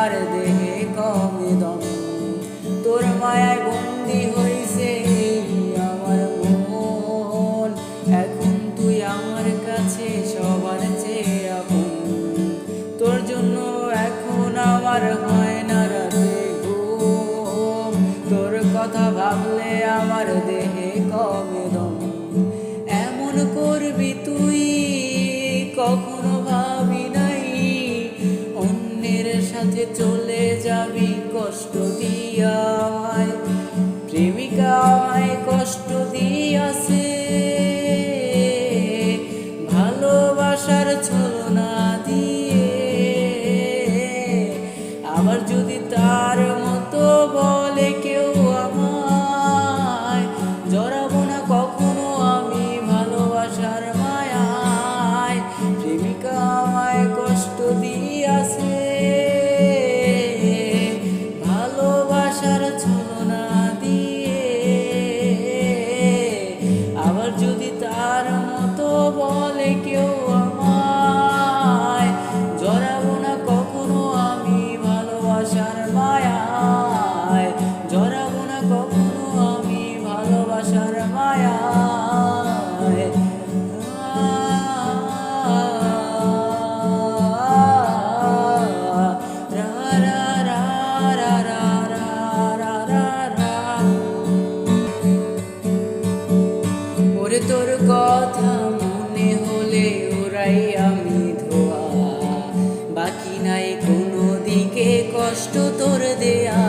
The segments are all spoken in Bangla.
আমার দেহে কমে দম। তোর মায়ায় বন্দি হইছে আমার মন, এখন তুই আমার কাছে সবার চেয়ে আপন। তোর জন্য এখন আমার হয় না রাতে ঘুম, তোর কথা ভাবলে আমার দেহে কমে দম। এমন করবি তুই কখনো ভাবি নাই, অন্যের সাথে চলে যাবি কষ্ট দিয়া আমায়। প্রেমিকা আমায় কষ্ট দিয়াছে ভালোবাসার ছলনা দিয়ে। আবার যদি তার মতো বলে কেউ আমায়, জড়াবো না কখনো আমি ভালোবাসার মায়ায়। প্রেমিকা আমায় কষ্ট দিয়াছে ভালোবাসার ছলনা দিয়ে। আবার যদি তার মতো বলে কেউ আমায়, জড়াবো না কখনো আমি ভালোবাসার মায়ায়। জড়াবো না কখনো আমি ভালোবাসার মায়ায়। ওরে তোর কথা মনে হলে ওরাই আমি ধোয়া, বাকি নাই কোনো দিকে কষ্ট তোর দেয়া।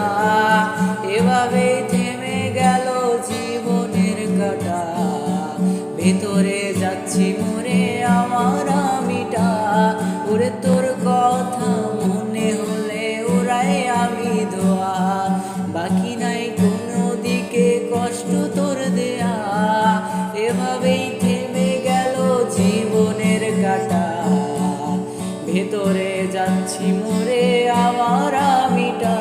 এভাবে থেমে গেল জীবনের কাটা, ভেতরে যাচ্ছি মরে আমার আমিটা। ওরে তোর কথা মনে হলে ওরাই আমি ধোয়া, বাকি নাই কোনো দিকে কষ্ট তোর দেয়া। এভাবেই থেমে গেল জীবনের কাটা, ভেতরে যাচ্ছি মরে আমার আমিটা।